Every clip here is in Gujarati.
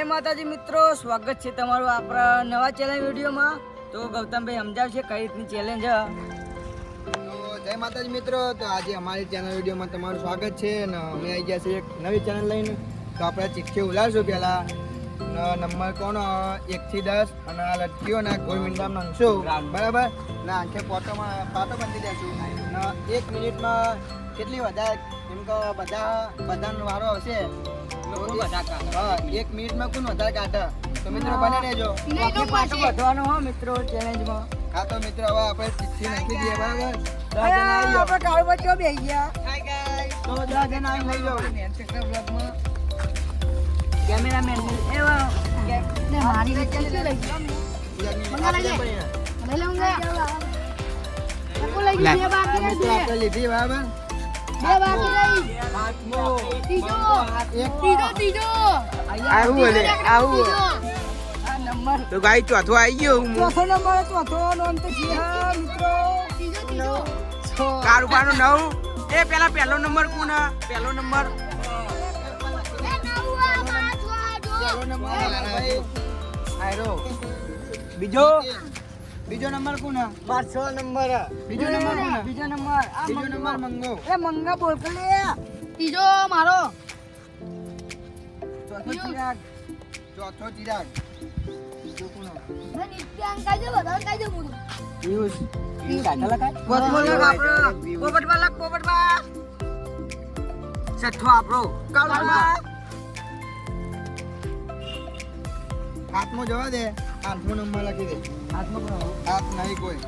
જય માતાજી મિત્રો, સ્વાગત છે તમારું આપણા નવા ચેલેન્જ વિડીયોમાં. તો ગૌતમભાઈ સમજાવશે કઈ રીતની ચેલેન્જ. તો જય માતાજી મિત્રો, તો આજે અમારી ચેનલ વિડીયોમાં તમારું સ્વાગત છે અને અમે આવી ગયા છીએ એક નવી ચેનલ લઈને. તો આપણે ચિઠ્ઠી ઉલાડશું પહેલાં નંબર કોણ 1 થી 10 અને આ લટકીઓના ગોળ મીંડામાં નાખશું બરાબર ને આંખે પાટો બાંધી દેશું અને 1 મિનિટમાં કેટલી વધારે એમ કે બધાનો વારો આવશે. 1 મિનિટમાં કોણ વધારે કાઢે તો મિત્રો બને રહેજો. પાટો વધવાનો હો મિત્રો ચેલેન્જમાં. હા તો મિત્રો હવે આપણે ચિઠ્ઠી નાખી દઈએ બરાબર. 10 જણા આપણે કાળો બચ્ચો બેસી ગયા. તો 10 જણા આવી લઈ જાઓ. કેમેરામેન એવા ને મારી લઈ લઈ આપણે લીધી બરાબર. તો ગાઈ ચોથો આવી ગયો. ચોથો નોન તો છે હા મિત્રો. કારુબાનો 9. એ પેલા પહેલો નંબર કોણ? પહેલો નંબર બીજો નંબર કોણ? 500 નંબર. બીજો નંબર મંગો. એ મંગા બોલ કે લે. ત્રીજો મારો. ચોથો ચિરાગ. બીજો કોણ? મેં નિત્યાંક કાજે બધા કાજે બોલું. પોપટબા. છઠ્ઠો આપણો કાળુબા. હાથમાં જવા દે. 8મો નંબર લખી દે. હાથ નહીં કોઈ.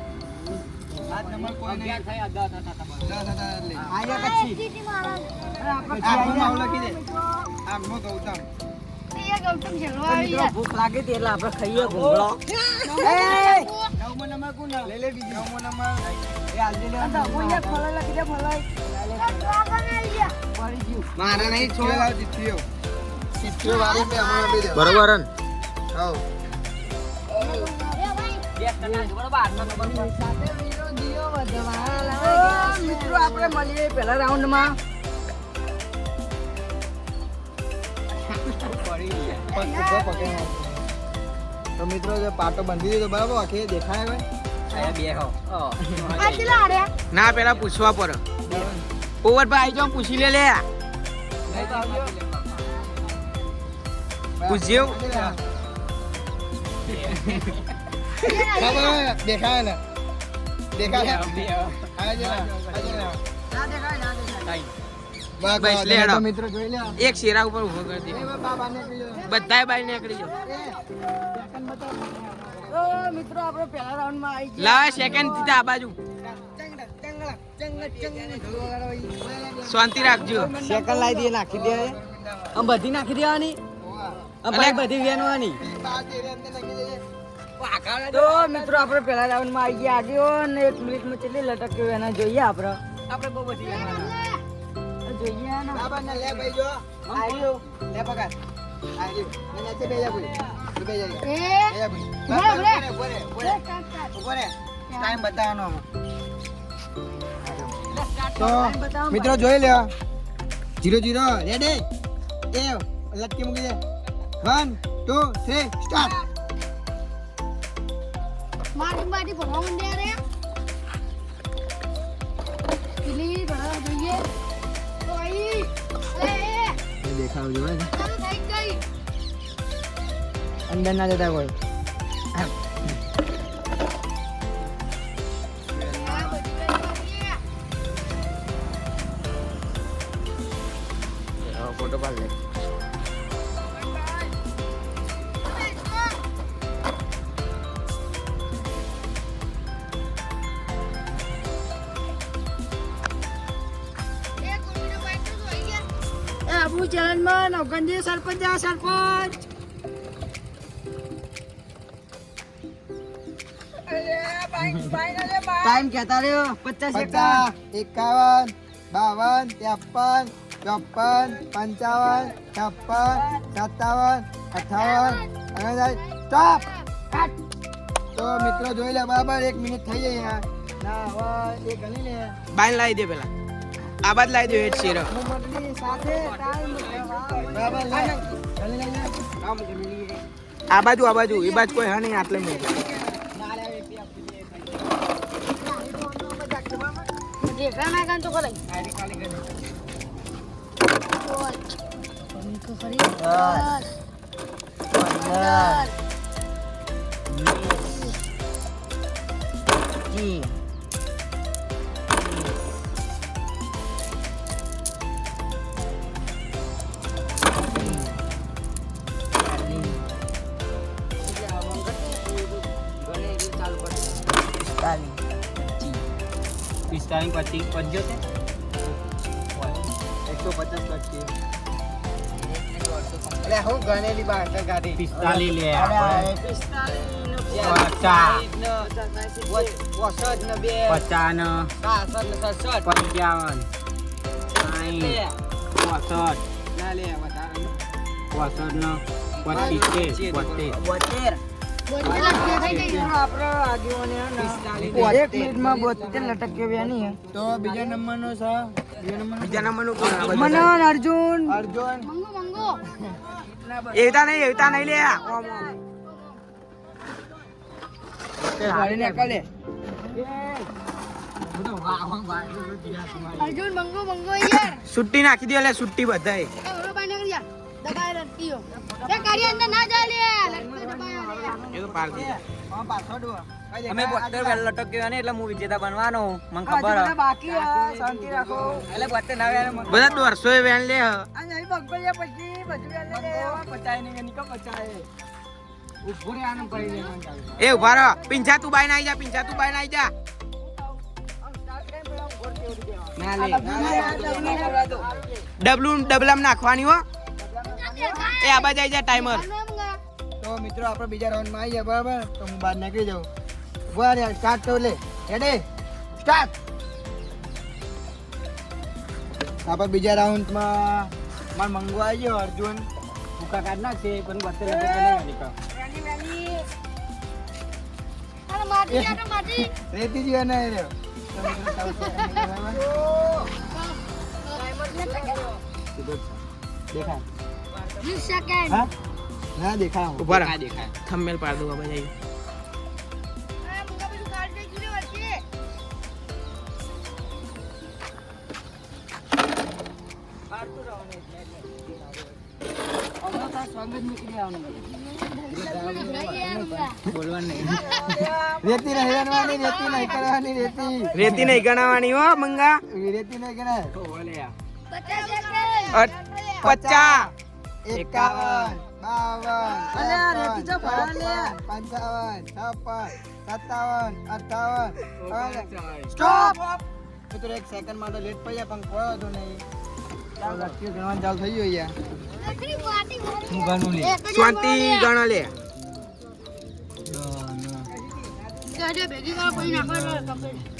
8 નંબર કોઈ નહીં. 10 ટીટી મારા. 8મો લખી દે. 8મો ગૌતમ. એ ગૌતમ છેલ્લો આવી ગયા. ભૂખ લાગે તે એટલે આપણે ખાઈએ ઘૂંઘળો. 9મો નંબર કોણ? લઈ લે બીજો. 9મો નંબર એ આલજે લે. ફલાઈ લખી દે ફલાઈ. મારા નહીં છોડ ચિઠ્ઠીઓ. ચિઠ્ઠીઓ વાળી પે હમણાં આપી દે. બરોબર ને? હાઉ. મિત્રો આપણે મળીએ પહેલા રાઉન્ડમાં. તો મિત્રો જે પાટો બાંધી દીધો બરાબર આખે દેખાય હવે. આ ચલા આડ્યા. ના પેલા પૂછવા પડે. પોવરભાઈ આવી જાઓ, પૂછી લે. પૂછ્યો દેખાય ને દેખાય. બસ લે હેડો. મિત્રો જોઈ લે. એક શેરા ઉપર ઉભો કરી દે. બધાય બાઈ નીકળી જાઓ. તો મિત્રો આપણે પહેલા રાઉન્ડમાં આવી ગયા. લાવ સેકન્ડ થી આ બાજુ શાંતિ રાખજો. સેકન્ડ લાવી દે, નાખી દે. આમ બધી નાખી દેવાની. બધી વેનવાની. તો મિત્રો આપણે પહેલા રાઉન્ડમાં આવી ગયા. આગળ ને 1 મિનિટમાં કેટલી લટક્યો એના જોઈએ આપણે બહુ બધી જોઈએ ને. લે ભાઈ જો. આવ્યો. લે પકડ. આવ્યો. મને છે બે જા બોલ. બે જા. એ ઉપર ટાઈમ બતાવવાનો. તો મિત્રો જોઈ લે. 0-0 રેડી. એ લટકી મૂકી દે. 1 2 3 સ્ટાર્ટ. માટી ભરવા માંડ્યા રે. પેલી ભરવા જોઈએ. તો આઈ. દેખાવ જોવે ને. ચાલો થઈ ગઈ. અંદર ના જતા કોઈ. આ બધી કરી. ફોટો પાડ લે. આપણું ચેલેન્જમાં નવગંજી સરપંચ આ સરપંચ. ટાઈમ કહેતા રહ્યો 50 સેકન્ડ. 51 52 53 54 55 56 57 58 સ્ટોપ. તો મિત્રો જોઈ લે બરાબર 1 મિનિટ થઈ ગઈ. ના હવે એ ગણી લે. બાઈ લાવી દે પેલા. આ બાદ લાવી દે એક શેરો. સાથે ટાઈમ બરાબર લે. આ બાજુ એ બાજુ કોઈ હા નહીં આટલે મેં દેખા ના કાન તો કરે ખરી 1 મિનિટમાં 72 લટક્યો વ્યાની તો બીજા નંબરનો છે બીજા નંબરનું કોણ આ બધું? મનન અર્જુન અર્જુન મંગો એવતા નહીં લે ઓમ ઓમ. ગાડી નીકળે અર્જુન મંગો યાર સુટ્ટી નાખી દે લે સુટ્ટી બધાય ઓરો બાને કરી યાર દબાય રટ્ટીઓ એ ગાડી અંદર ના જાય લે એ તો પાર દે પાછળ અમે 72 લટક્યો ને એટલે હું વિજેતા બનવાનો મને ખબર બાકી શાંતિ રાખો એટલે 72 ના બધા 200 વેન લે હ. આ નહીં બગબલિયા પછી બધું લે પચાય નહીં નિકો પચાય ઉભો રે આને પડી લેવાનું ચાલુ એ ઉભા રહો પિંછા તું બાઈ ના આઈ જા પિંછા તું બાઈ ના આઈ જા ના લે ડબલામ નાખવાની હો એ આ બાજુ આઈ જા ટાઈમર તો મિત્રો આપણે બીજા રાઉન્ડમાં આવી ગયા બરાબર તો હું બહાર નીકળી જાઉં વાર યાર સ્ટાર્ટ તો લે રેડી સ્ટાર્ટ આપણે બીજા રાઉન્ડમાં માર મંગો આવી ગયો અર્જુન ભૂકા કાઢ નાખશે પણ 72 લટક અરે માટી રેતી જ ને રે દેખા 20 સેકન્ડ હા ના દેખા ઉભા રહો થંબનેલ પાડ દો આ બાજુ આઈ. આ મંગા બધું કાઢી દે જુલે વચ્ચે રેતી નહીં હેરવાની રેતી નહીં કરવાની રેતી નહીં ગણાવાની હો મંગા રેતી નહીં કરે 50 50 સેકન્ડ 51 52 અલ્યા, રેતી તો ભરા લે. 55 56 57 58 સ્ટોપ મિત્રો એક સેકન્ડ માટે લેટ પડી જાય પણ કોઈ વાંધો નહીં લટકી ગણવાનું ચાલુ થઈ ગયું યાર લકડી માટી હું ગણું લે શાંતિ ગણ લે ગાડી ભેગી કરો પછી નાખો કમ્પ્લીટ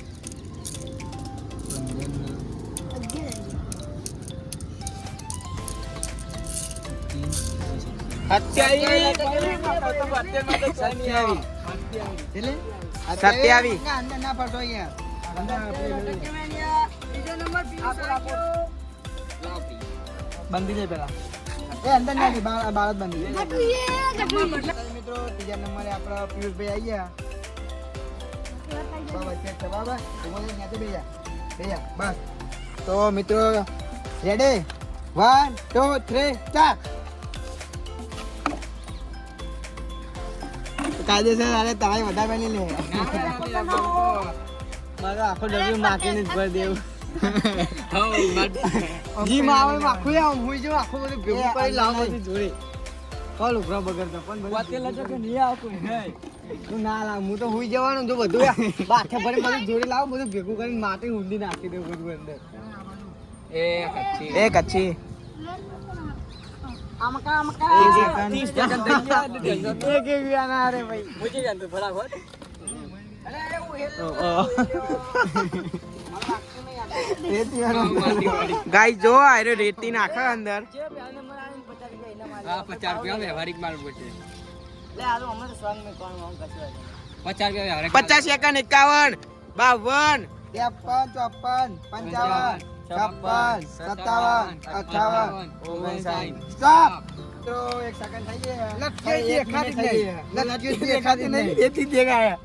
એટલે 27 ના અંદર ના પડતો યાર બીજો નંબર બંધી દે પેલા એ અંદર ના બાર જ બંધી દે મિત્રો ત્રીજા નંબરે આપણા પિયુષભાઈ આવી ગયા બાબા ચેક છે બાબા ત્યાંથી બેજા બસ તો મિત્રો રેડી 1 2 3 સ્ટાર્ટ કાયદેસર અરે તારે વધારે બની લે મારો આખો ડબ્લ્યુ માકીને જ ભર દેવું જી માવે માખું આમ હુઈ જો આખો બધું ભેગું કરી લાવો બધી જોડે કોલ ઉભરા બગડતો પણ વાતેલા જો કે નહીં આવ કોઈ હે તું ના લાવ હું તો હુઈ જવાનું જો બધું બાથે ભરી બધું જોડે લાવ બધું ભેગું કરીને માટી ઊંધી નાખી દઉં બધું અંદર એ કચ્છી આમકા 30 સેકન્ડ થઈ ગયા એક વ્યાના રે ભાઈ મુજે જાનતો ફટાફટ અરે એવું રેતી વાળો ગાઈ જો આરે રેતી નાખે અંદર છે બે નંબર આવીને 50 રૂપિયા એના માલ હા 50 રૂપિયા વ્યવહારિક માલ પૂછે લે આ તો અમે તો સ્વાંગ મે કોણ વાંગ કચરા 50 રૂપિયા 50 સેકન્ડ 51 52 53 54 55 56 57 58 59 સ્ટોપ મિત્રો 1 સેકન્ડ થઈ ગયા. લટકે હવે 1 દેખાતી મિનિટ થઈ નહીં. ગયા. લટકે લટકે દેખાતી નહીં. એથી દેખાય.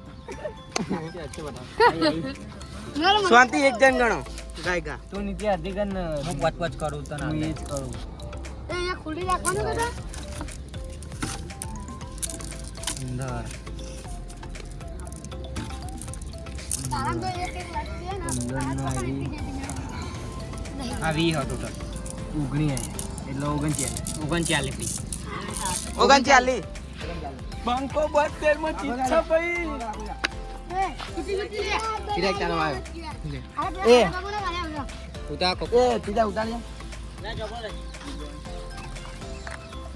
શાંતિ એક જણ ગણો ગાયકા તું નીચે અધી કન હું પચ કરું તને હું એ જ કરું એ અહીંયા ખુલ્લી રાખવાનું બધા અંદર તારા તો એક લાગશે ને અંદરનો આવી. આ 20 હતો ટોટલ ઉગણી એટલે 39 પી 39 બંકો 72 માં ચીચ્છા ભાઈ એ કીટી કીટી લે ચિરાગ તારો આવ્યો. એ. આવ્યો ઉતા કો એ સીધા ઉતારી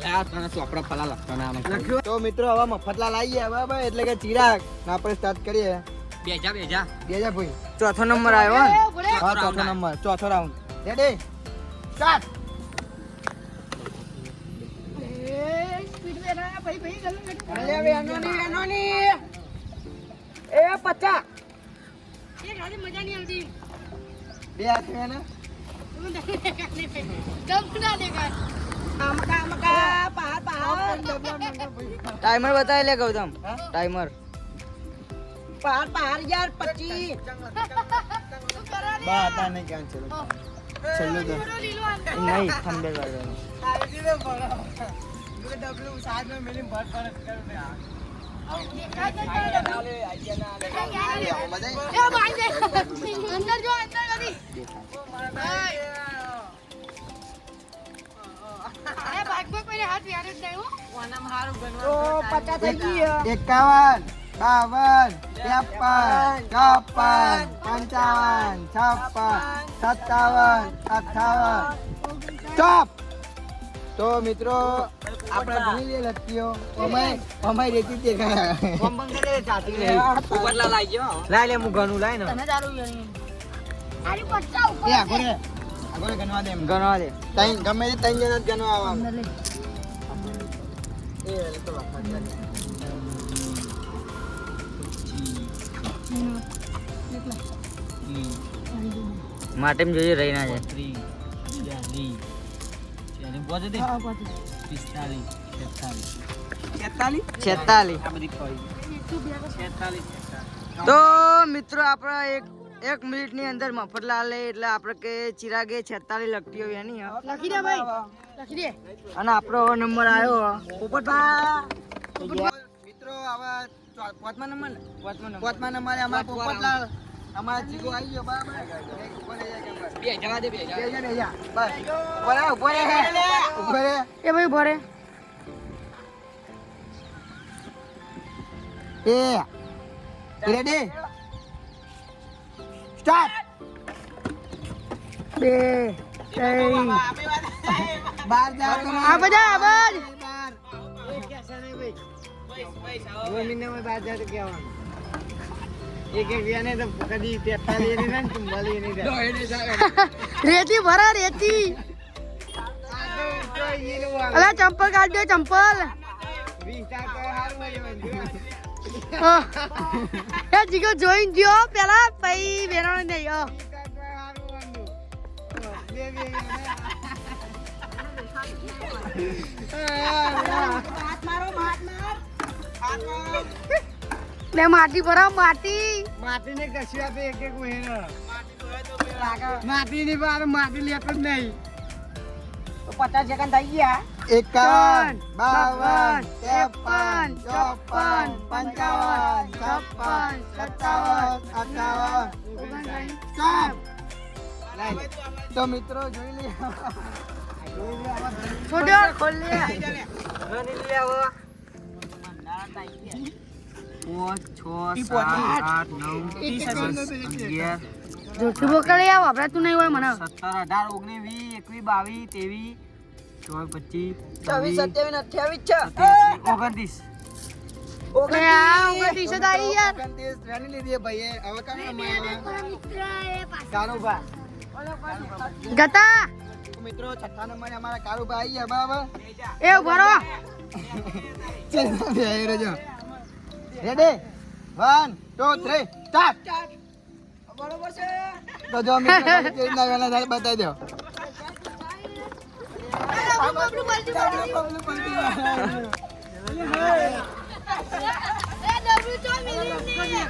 આ તને ચોપડા પલા લખતો ના આમ તો મિત્રો હવે મફતલાલ આવી ગયા બરાબર એટલે કે ચિરાગ ને આપણે સ્ટાર્ટ કરીએ બેજા બેજા ભાઈ ચોથો નંબર આવ્યો ને હા ચોથો નંબર ચોથો રાઉન્ડ રેડી સ્ટાર્ટ એ સ્પીડ બેરા ભાઈ ભાઈ ગલો એ 50 એ ગાડી મજા નહીં આવતી બે હાથ મેં ને જમ્પ ના દેખાય ટાઈમર બતાવી લે ગૌતમ ટાઈમર પાર યાર 25 બા હતા નહીં ક્યાં ચલો છેલ્લું તો લીલો અંદર નહીં થંબેલ વાળો એ ભાઈ દે અંદર જો અંદર કરી એ ભાગ ભાગ પહેલે હાથ વ્યાર જ નહીં હો તો 50 થઈ ગઈ 51 52 53 54 55 56 57 58 સ્ટોપ તો મિત્રો આપણે ભણી લે લટકીઓ અમાય રેતી દેખાય ઉપરલા લાગ્યો લાઈ લે હું ઘણું લાઈ ને તમે દારૂ આરી પટ્ટા ઉપર એ આગળ ગણવા દે એમ ગણવા દે તઈ ગમે તે તઈ જણા જ ગણવા આવા અંદર લે એ તો લખવા દે માટે જોઈએ રહી ના જાય 46 તો મિત્રો આપણે એક મિનિટ ની અંદર મફતલાલ લે એટલે આપણે કે ચિરાગે 46 લખતીઓ એની હ. લખી દે ભાઈ લખી દે અને આપણો નંબર આવ્યો પોપટભાઈ મિત્રો આવા પાંચમા નંબર ને પાંચમા નંબરે અમારા પોપટલાલ અમારા ચીકુ આવી ગયો બરાબર બે જવા દે બે બે જણ અહીંયા બસ ઉપર રે એ ભાઈ ભરે એ રેડી સ્ટાર્ટ 2 3 બાર જા તો આ બધા આવાજ રેતી ભરા રેતી અલા ચંપલ કાઢ દે ચંપલ એ જીગો જોઈન જો પેલા પઈ બેરાણ નહીં લે માટી ભરા માટી માટી ને કશું આપે એક એક મહિનો માટી ની બાર માટી લેતો જ નહીં 50 સેકન્ડ થઈ ગયા 51 52 53 54 55 56 57 58 તો મિત્રો જોઈ લે છોડ્યો ખોલ લે ગણી લે હવે 5 6 7 8 9 જોઠી બોકડી આવ આપણે તું નહીં હોય મને 17 18 19 20 21 22 23 24 25 26 29 લે આ ઉપર ટી-શર્ટ આવી યાર 29 રાની લીધી ભાઈએ હવે કામ કારુબા કારુબા ગતા મિત્રો છઠ્ઠા નંબરે અમારા કારુબા આવી ગયા બરાબર એ ઉભરો ચાલ બે રહેજો રેડી 1 2 3 સ્ટાર્ટ બરોબર છે તો જો મિત્રો કેવી રીતના ગાના થાય બતાવી દો બબલું બલતી એ ડબલું ચો મિલી ને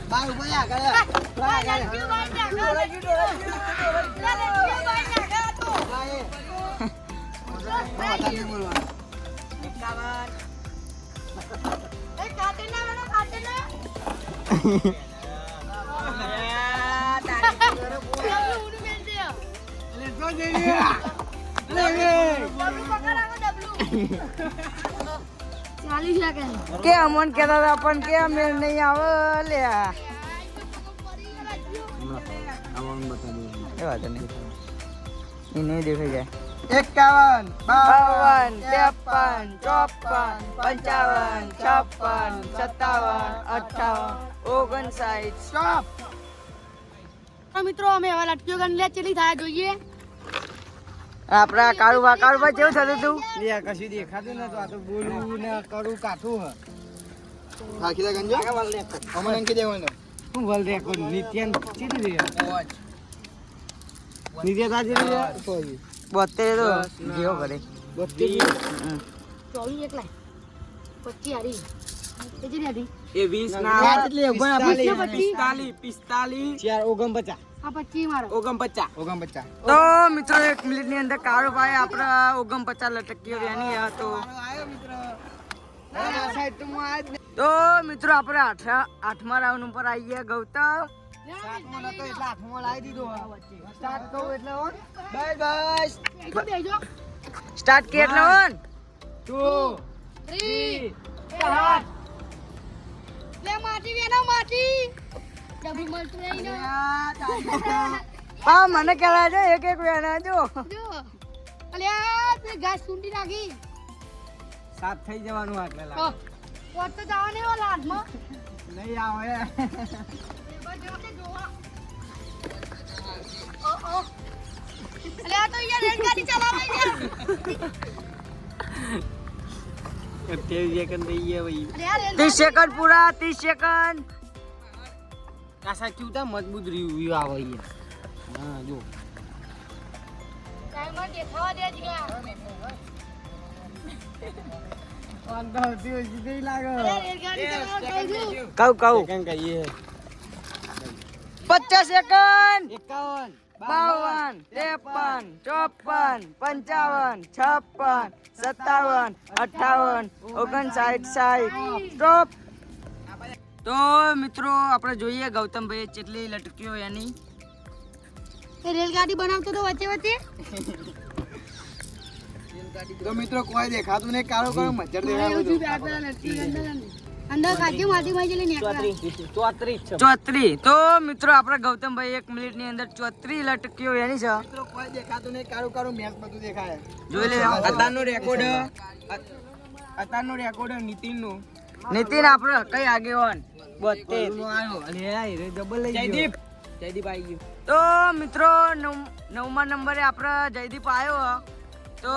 બાર ઉપર આગળ લડકી બાઈ નાખા લડકી બાઈ નાખા તો એ કાટે ના વેનો કાટે ના ડબલું ઉડી મેલ દે તો જઈ રહ્યા ડબલું પકડાવો ડબલું 40 સેકન્ડ કે અમન કહેતા હતા પણ કે અમે નહીં આવે લ્યા એ વાત નહીં એ નહીં દેખાઈ જાય 51 52 53 54 55 56 57 58 59 સ્ટોપ મિત્રો અમે હવે લટકીઓ ગણ લે ચલી થાય જોઈએ આપડા કાળુબા જેવું થતું હતું લે કશું દેખાતું ન તો આ તો બોલવું ને કરું કાઠું હ રાખી દે ગંજો અમને અંકી દેવાનો હું વલ રેકો નિત્યન ચીડી રહ્યા નિત્ય તાજી રહ્યા 72 તો જેવો કરે 24 એકલા 25 હારી કેટલી હતી એ 20 ના કેટલી એક ભાઈ આપી 45 4 49 આ 25 મારો 49 49 તો મિત્રો 1 મિનિટની અંદર કાળુભાઈ આપણા 49 લટકીઓ વેની હતો આયો મિત્ર આ સાઈડ તો હું આજ તો મિત્રો આપણે આઠમા રાઉન્ડ ઉપર આવી ગયા ગૌતમ સાતમો નતો એટલે આઠમો લાવી દીધો સ્ટાર્ટ કહું એટલે ઓન બાય બાય એકલો બેજો સ્ટાર્ટ કે એટલે ઓન 2 3 4 લે માટી વેનો માટી ડબલ મળતું નહીં ને પા મને કહેવાય છે એક વેના જો જો અલ્યા તે ઘાસ સુંડી નાખી સાત થઈ જવાનું આટલે લાગે પોત તો જવા નહીં ઓલા હાથમાં નહીં આવે અલ્યા તો યાર રેલગાડી ચલાવે છે 28 સેકન્ડ થઈ ગયા ભાઈ અલ્યા 30 સેકન્ડ પૂરા 30 સેકન્ડ કાસા ચૂતા મજબૂત રિવ્યુ આવે છે હા જો ટાઈમર દેખાવા દે જીગા વાંધો સીધી લાગે અલ્યા રેલગાડી ચલાવવા કહું છું કહું સેકન્ડ કહીએ 50 સેકન્ડ 51 52 53 54 55 56 57 58 59 સ્ટોપ તો મિત્રો આપણે જોઈએ ગૌતમભાઈ કેટલી લટકીઓ એની એ રેલગાડી બનાવતો તો વચ્ચે વચ્ચે તો મિત્રો કોઈ દેખાતું નહીં કાળો કાળો મચ્છર દેખાતું અંદર કાઢી માટી માં જઈને નીકળ્યા 34 34 તો મિત્રો આપણે ગૌતમભાઈ 1 મિનિટની અંદર 34 લટકીઓ એની છે મિત્રો કોઈ દેખાતું નહીં કાળું કાળું મેચ બધું દેખાય જોઈ લે અત્યારનો રેકોર્ડ નીતિનનો નીતિન આપણે કઈ આગેવાન 72 આવ્યો અરે યાર ડબલ લઈ ગયો જયદીપ આવી ગયો તો મિત્રો નવમા નંબરે આપણે જયદીપ આવ્યો તો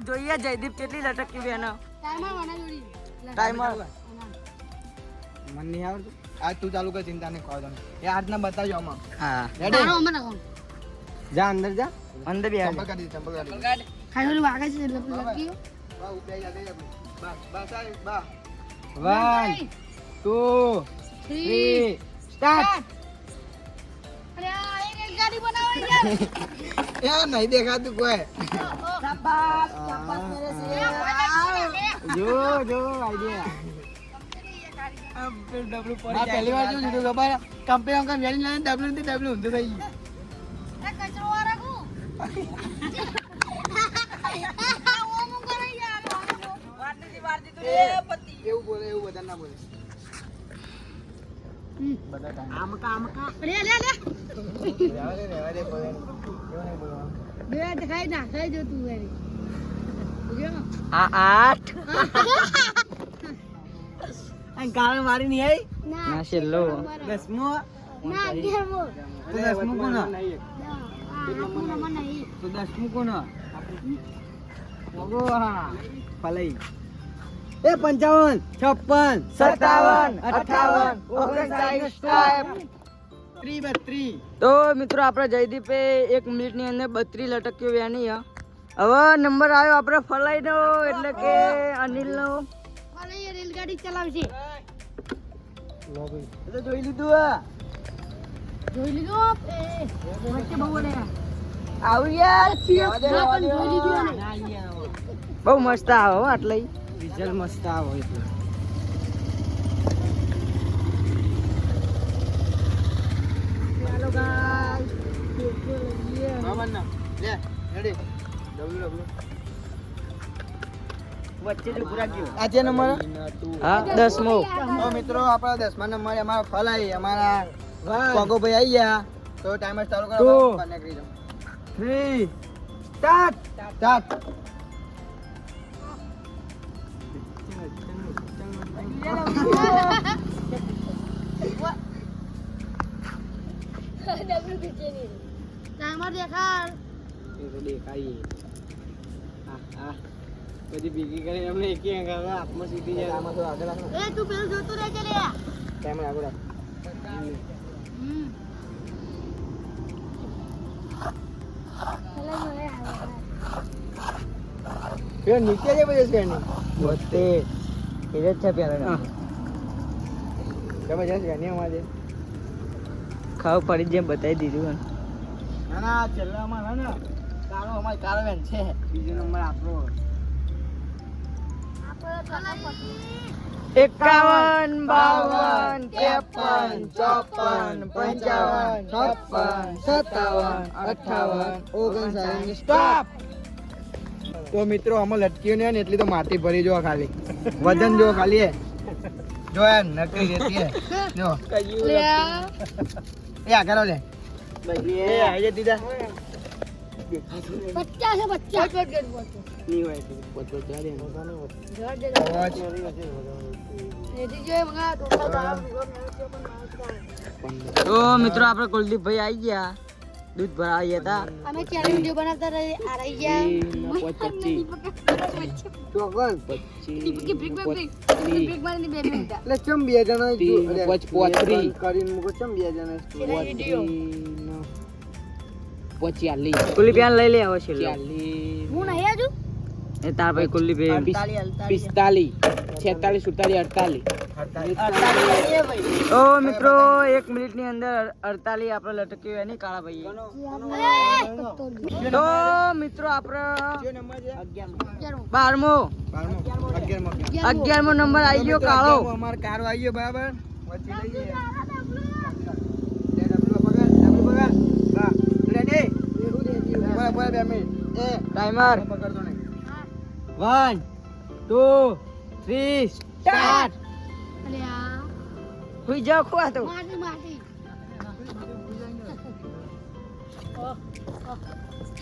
જોઈએ જયદીપ કેટલી લટકી બેન ટાઈમર વના જોડી ટાઈમર મને નહીં આવડતું આજ તું ચાલુ કર ચિંતા નહીં ખાવ તમે એ આજના બતાવજો આમાં હા રેડી મારો અમર નાખો જા અંદર જા અંદર બી ચંપલ કાઢી દે ચંપલ કાઢી ખાલી વાગે છે લપકીઓ બા ઉભે જા દે બા બા સાહેબ બા 1 2 3 સ્ટાર્ટ અરે આ એક રેલગાડી બનાવો યાર યાર નહીં દેખાતું કોઈ જો આઈડિયા ડબલું પડી પહેલી વાર જોયું લીધું ખબર કંપની અંકલ વેલી લાઈને ડબલું નથી ડબલું ઊંધું થઈ ગયું આ કચરો વાળા ઓમ કરે યાર એવું બોલે એવું બધા ના બોલે બધા ટાઈમ અરે લે લે રહેવા દે બોલે એવું નહીં બોલવાનું બે દેખાય ના ખાઈ જો તું વેરી ઉગ્યો આ 8 ગાળ મારી નહીં આવી ના છેલ્લો દસમો ના 11મો તો દસમું કોણ આ નંબર નહીં તો દસમું કોણ ઓગો હા ફલઈ એ 55 56 57 58 59 સ્ટાર્ટ 32 તો મિત્રો આપણે જયદીપે 1 મિનિટની અંદર 32 લટકીઓ વેની હવે નંબર આવ્યો આપણે ફલાઈનો એટલે કે અનિલનો. અરે એ રેલગાડી ચલાવશે. એ તો જોઈ લીધું આ. જોઈ લીધો એ વચ્ચે બહુ ને આવું યાર ના પણ જોઈ લીધું ને બહુ મસ્ત આવે હો આટલે. રિઝલ્ટ મસ્ત આવે એટલે ચાલો ગાઈસ બરાબર ને લે રેડી ડબલ્યુ વચ્ચે જ પૂરા ગયો. આ જે નંબર હા 10મો. તો મિત્રો આપણા 10મા નંબરે અમારા ફલાઈ અમારા કોગોભાઈ આવી ગયા. તો ટાઈમર ચાલુ કરો. Two. કનેક્ટ કરી દો. 3 સ્ટાર્ટ. સ્ટાર્ટ. ટાઈમર દેખાડ એ તો દેખાય બધી ભેગી કરી અમને એક હાથમાં સીધી જાય. આમાં થોડું આગળ રાખો. એ તું પેલું જોતું રહેજે લે ટાઈમર આગળ રાખ. પેલો નીચે જે બધે છે એની. 72 એ જ છે પેલા. જબરજસ્ત છે એની અમારે. ખાવ પડી જેમ બતાવી દીધું. ના ના છેલ્લામાં છે ને કાળો અમારે કાળો બેન છે. બીજો નંબર આપણો 51 52 53 54 55 56 57 58 59 સ્ટોપ. તો મિત્રો આમાં લટક્યું ને એટલી તો માટી ભરી જો ખાલી વજન જો ખાલી જો એ નકરી રહેતી હે જો લે એ આગળ લે એ આઈ જતી જા બચ્ચા છે બચ્ચા નહીં હોય તો પોચો ચાલે રેડી જોઈ મંગા ટોટા તો મિત્રો આપણે કુલદીપભાઈ આવી ગયા દૂધ ભરાવા ગયા હતા. અમે ચાર વિડિયો બનાવતા રહી આ રહી ગયા ચોકન ટીપકી બ્રેક મારીને 2 મિનિટ એટલે ચમ બે જણા પોચરી. કરીને મુકો ચમ બે જણા વિડિયો પોચી કુલી પ્યાન લઈ લે હવે છે હું નહીં આજુ એ તાર ભાઈ કુલદીપભાઈ. 45 46 47 48 તો મિત્રો 1 મિનિટની અંદર 48 આપણે લટક્યું એની કાળા ભાઈ. તો મિત્રો આપણે 12મો 11મો નંબર આવી ગયો કાળો. અમાર કારો આવી ગયો બરાબર વચ્ચે લઈએ લે ડબલ પકડ હા રેડી બરાબર 2 મિનિટ એ ટાઈમર પકડતો નહીં 1 2 3 સ્ટાર્ટ. અલે આ હુઈ જાવ ખુઆ તો. માટી માટી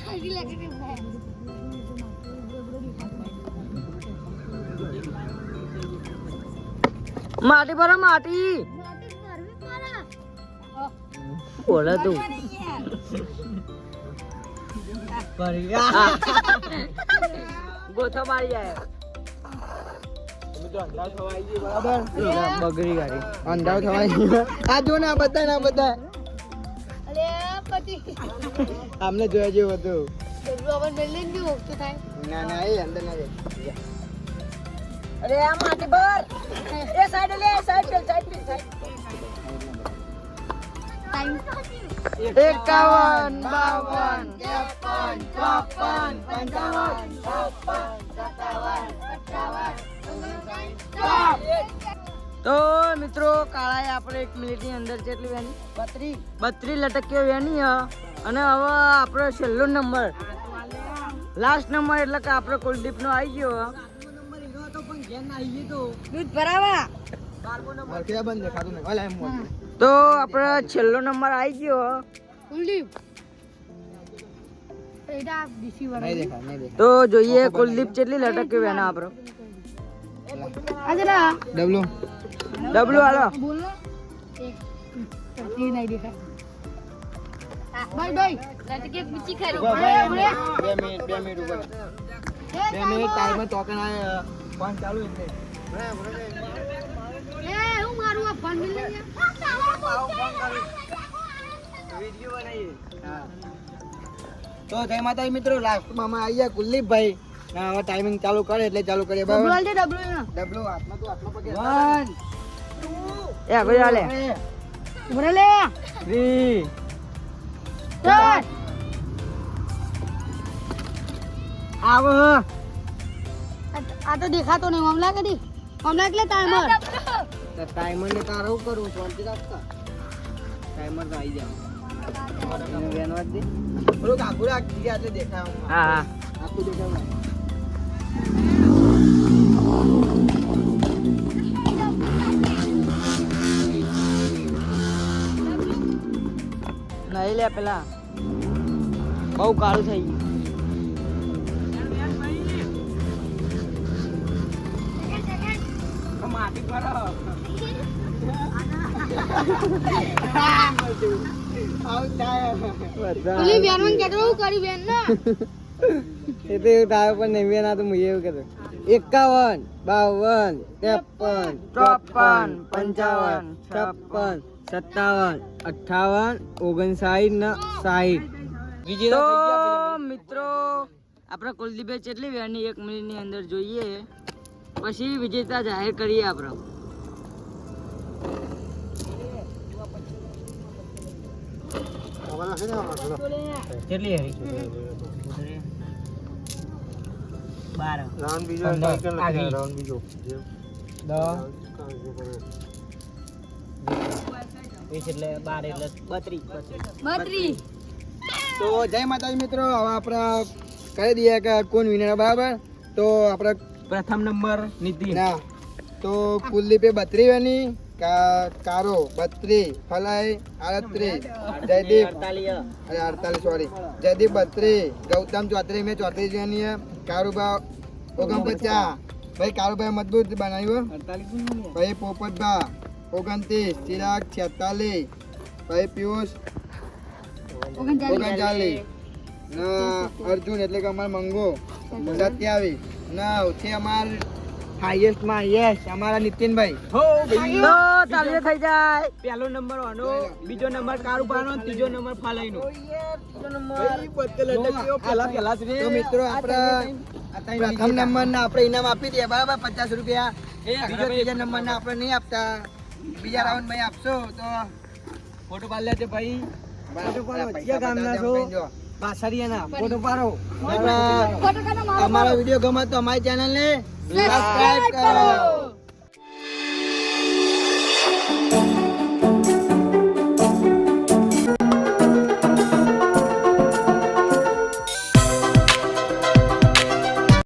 આગી લાગે કે ભાઈ માટી પર માટી માટી મારવી મારા બોલે તું. ગોથો મારી જાય મિત્રો અંધાર થવા આવી ગઈ બરાબર બગડી ગાડી. અંધાર થવા આવી ગઈ આ જો ને આ બધા અલે પતિ આમને જોયા જેવું હતું ડબલું આવન મેલે ને ઓછું થાય ના ના એ અંદર ના જાય અરે આ માટી પર એ સાઈડ લે સાઈડ ટાઈમ 51 52 તો મિત્રો કાળાએ આપણે 1 મિનિટની અંદર જેટલી વેની 32 લટક્યો વેની અને હવે આપણો છેલ્લો નંબર લાસ્ટ નંબર એટલે કે આપણે કુલદીપનો આવી ગયો. દૂધ ભરાવા માર કે બંધ દેખાતું નહીં ઓલા એમ તો આપણે છેલ્લો નંબર આવી ગયો. કુલદીપ એડા ડીસી નહીં વાળા દેખાય નહીં દેખાય તો જોઈએ કુલદીપ કેટલી લટક્યો વેના આપણો. આજરા ડબલું ડબલું હાલો. બોલ ને એક તી નહીં દેખાય બાય બાય લટકે પૂછી ખરી 2 મિનિટ ઉપર 2 મિનિટ ટાઈમર ટોકન આ ફોન ચાલુ છે એ હું મારું આ ફોન મિલ લે વિડિયો બનાવીએ હા તો જય માતાજી મિત્રો, લાસ્ટમાં અમે આવી ગયા કુલદીપભાઈ ને હવે ટાઈમિંગ ચાલુ કરે એટલે ચાલુ કરીએ ડબલું બરાબર. આલજે, ડબલું એનો. ડબલું હાથમાં તો હાથમાં પકડ. 1 એ આગળ ચાલે ઉભરે લે 3 ચાલ. આવો આ તો દેખાતો નહીં મામલા કદી મામલા એટલે ટાઈમર ટાઈમર ને તારે શું કરવું શાંતિ રાખતા ટાઈમર તો આવી જાવ વેનવા દે થોડુંક આઘું રાખ, બીજા હાથે દેખાય આમ. હા હા આખું દેખાય. નહીં લે પેલા બહુ કાળું થઈ ગયું માટી આવું થાય. પેલી બેન મને કહેતો હું કરી બેન ના એ તો એવું થાય પણ નહીં બેન આ તો હું એવું કહેતો 51 52 53 54 55 56 57 58 59 60 તો મિત્રો આપણે કુલદીપભાઈ કેટલી વેરની 1 મિનિટની અંદર જોઈએ પછી વિજેતા જાહેર કરીએ આપણે કેટલી હેરી 12 રાઉન્ડ બીજો રાઉન્ડ બીજો 10 એટલે 12 એટલે 32 તો જય માતાજી મિત્રો, હવે આપણે કહી દઈએ કે કોણ વિનર બરાબર. તો આપણે પ્રથમ નંબર નીતિન ના તો કુલદીપે 32 વેની, કારો 32, ફલાઈ 38, જયદીપ 48 સોરી, જયદીપ 32, ગૌતમ 34, મેં 34 વેની है, कारूबा 49, भाई कारूबा मजबूत बनाવ્યો, भाई पोपटबा 29, चिराग 46, भाई પિયુષ 39 ના અર્જુન એટલે કે અમાર મંગો 27 ના છે અમાર હાઈએસ્ટ માં યસ અમારા નીતિનભાઈ. તો ચાલુ થઈ જાય પહેલો નંબર આનો, બીજો નંબર કારુબાનો, ત્રીજો નંબર ફાલાઈનો, તો મિત્રો આપણે પ્રથમ નંબર ના આપણે ઇનામ આપી દઈએ બરાબર 50 રૂપિયા. બીજો ત્રીજા નંબર ના આપણે નહીં આપતા, બીજા રાઉન્ડ માં આપશો તો ફોટો પાડ લેજે ભાઈ. ફોટો પાડો. ક્યાં ગામના છો? બાસરિયાના ફોટો પાડો. ફોટો કાઢો મારો અમારો વિડીયો ગમે તો અમારી ચેનલ ને સબસ્ક્રાઇબ કરો.